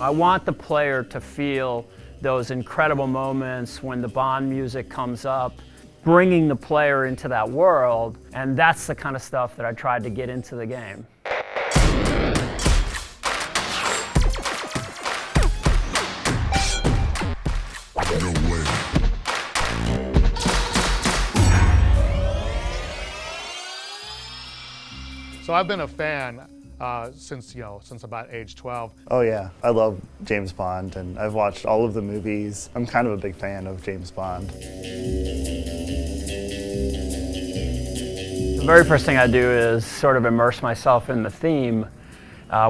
I want the player to feel those incredible moments when the Bond music comes up, bringing the player into that world, and that's the kind of stuff that I tried to get into the game. So I've been a fan since about age 12. Oh yeah, I love James Bond, and I've watched all of the movies. I'm kind of a big fan of James Bond. The very first thing I do is sort of immerse myself in the theme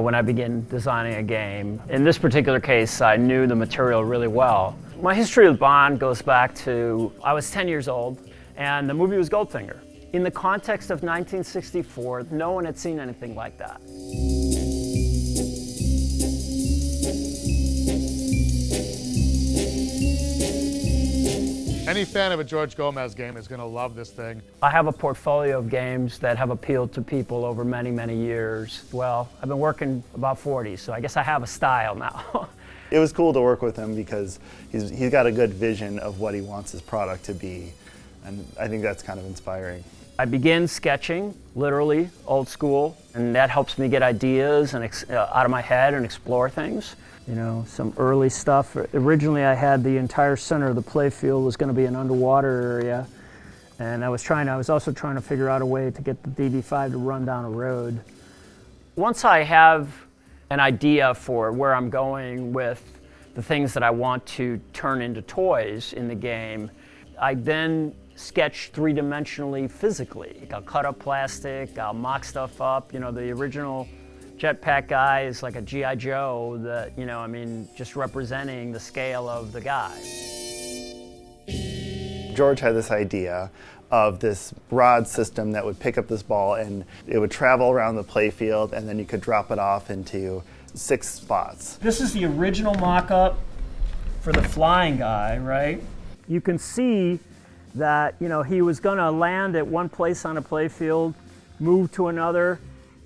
when I begin designing a game. In this particular case, I knew the material really well. My history with Bond goes back to, I was 10 years old, and the movie was Goldfinger. In the context of 1964, no one had seen anything like that. Any fan of a George Gomez game is going to love this thing. I have a portfolio of games that have appealed to people over many, many years. Well, I've been working about 40, so I guess I have a style now. It was cool to work with him because he's got a good vision of what he wants his product to be, and I think that's kind of inspiring. I begin sketching, literally, old school, and that helps me get ideas and out of my head and explore things. You know, some early stuff. Originally I had the entire center of the playfield was going to be an underwater area, and I was also trying to figure out a way to get the DB5 to run down a road. Once I have an idea for where I'm going with the things that I want to turn into toys in the game, I then sketch three-dimensionally physically. I'll cut up plastic, I'll mock stuff up. You know, the original jetpack guy is like a G.I. Joe that, you know, I mean, just representing the scale of the guy. George had this idea of this rod system that would pick up this ball and it would travel around the playfield, and then you could drop it off into 6 spots. This is the original mock-up for the flying guy, right? You can see that, you know, he was going to land at one place on a playfield, move to another.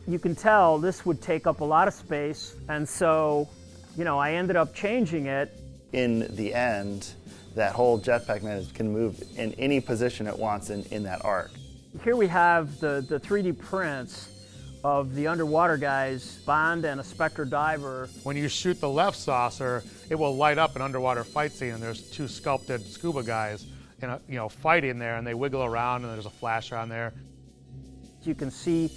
You can tell this would take up a lot of space, and so, you know, I ended up changing it. In the end, that whole jetpack man can move in any position it wants in that arc. Here we have the 3D prints of the underwater guys, Bond and a Spectre diver. When you shoot the left saucer, it will light up an underwater fight scene, and there's 2 sculpted scuba guys fighting there, and they wiggle around, and there's a flash on there. You can see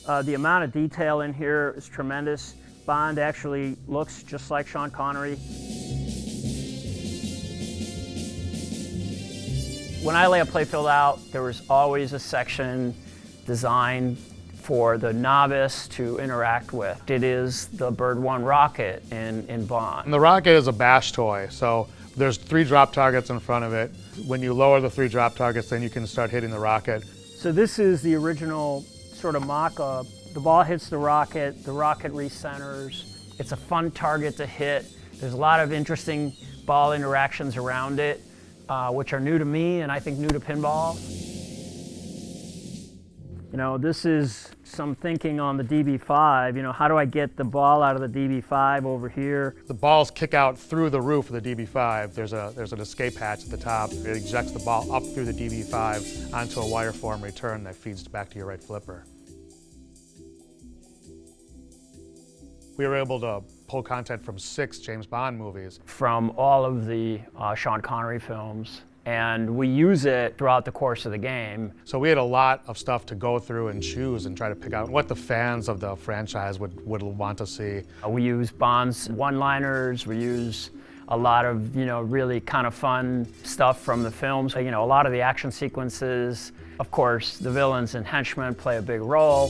the amount of detail in here is tremendous. Bond actually looks just like Sean Connery. When I lay a playfield out, there was always a section designed for the novice to interact with. It is the Bird 1 rocket in Bond. And the rocket is a bash toy, so there's 3 drop targets in front of it. When you lower the 3 drop targets, then you can start hitting the rocket. So this is the original sort of mock-up. The ball hits the rocket recenters. It's a fun target to hit. There's a lot of interesting ball interactions around it, which are new to me and I think new to pinball. You know, this is some thinking on the DB5. You know, how do I get the ball out of the DB5 over here? The balls kick out through the roof of the DB5. There's an escape hatch at the top. It ejects the ball up through the DB5 onto a wire form return that feeds back to your right flipper. We were able to pull content from 6 James Bond movies. From all of the Sean Connery films. And we use it throughout the course of the game. So we had a lot of stuff to go through and choose and try to pick out what the fans of the franchise would want to see. We use Bond's one-liners, we use a lot of, you know, really kind of fun stuff from the films. You know, a lot of the action sequences. Of course, the villains and henchmen play a big role.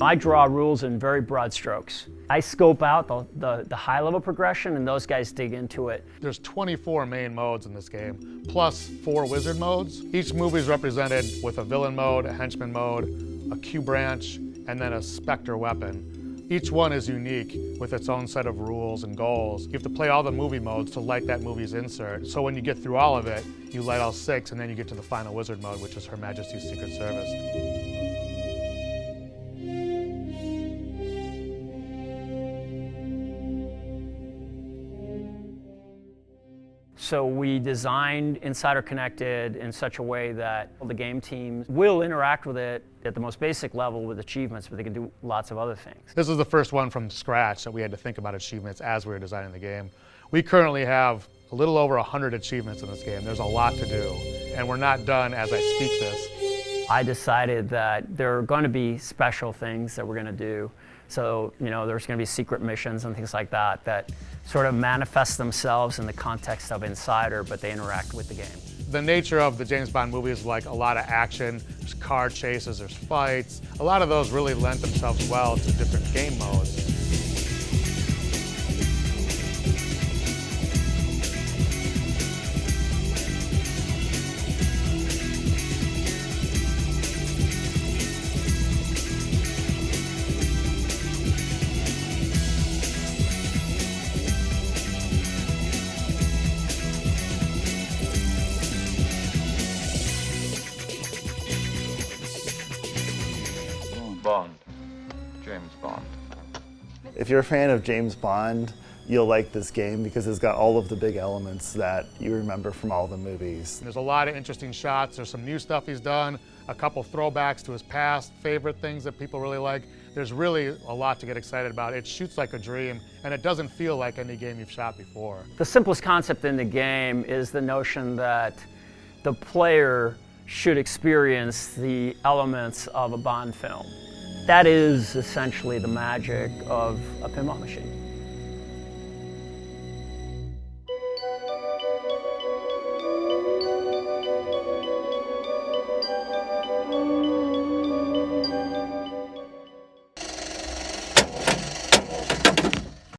I draw rules in very broad strokes. I scope out the high-level progression, and those guys dig into it. There's 24 main modes in this game, plus 4 wizard modes. Each movie is represented with a villain mode, a henchman mode, a Q branch, and then a Spectre weapon. Each one is unique with its own set of rules and goals. You have to play all the movie modes to light that movie's insert. So when you get through all of it, you light all 6, and then you get to the final wizard mode, which is Her Majesty's Secret Service. So we designed Insider Connected in such a way that the game teams will interact with it at the most basic level with achievements, but they can do lots of other things. This is the first one from scratch that we had to think about achievements as we were designing the game. We currently have a little over 100 achievements in this game. There's a lot to do, and we're not done as I speak this. I decided that there are going to be special things that we're going to do. So, there's going to be secret missions and things like that that sort of manifest themselves in the context of Insider, but they interact with the game. The nature of the James Bond movie is like a lot of action. There's car chases, there's fights. A lot of those really lend themselves well to different game modes. Bond, James Bond. If you're a fan of James Bond, you'll like this game because it's got all of the big elements that you remember from all the movies. There's a lot of interesting shots. There's some new stuff he's done, a couple throwbacks to his past, favorite things that people really like. There's really a lot to get excited about. It shoots like a dream, and it doesn't feel like any game you've shot before. The simplest concept in the game is the notion that the player should experience the elements of a Bond film. That is essentially the magic of a pinball machine.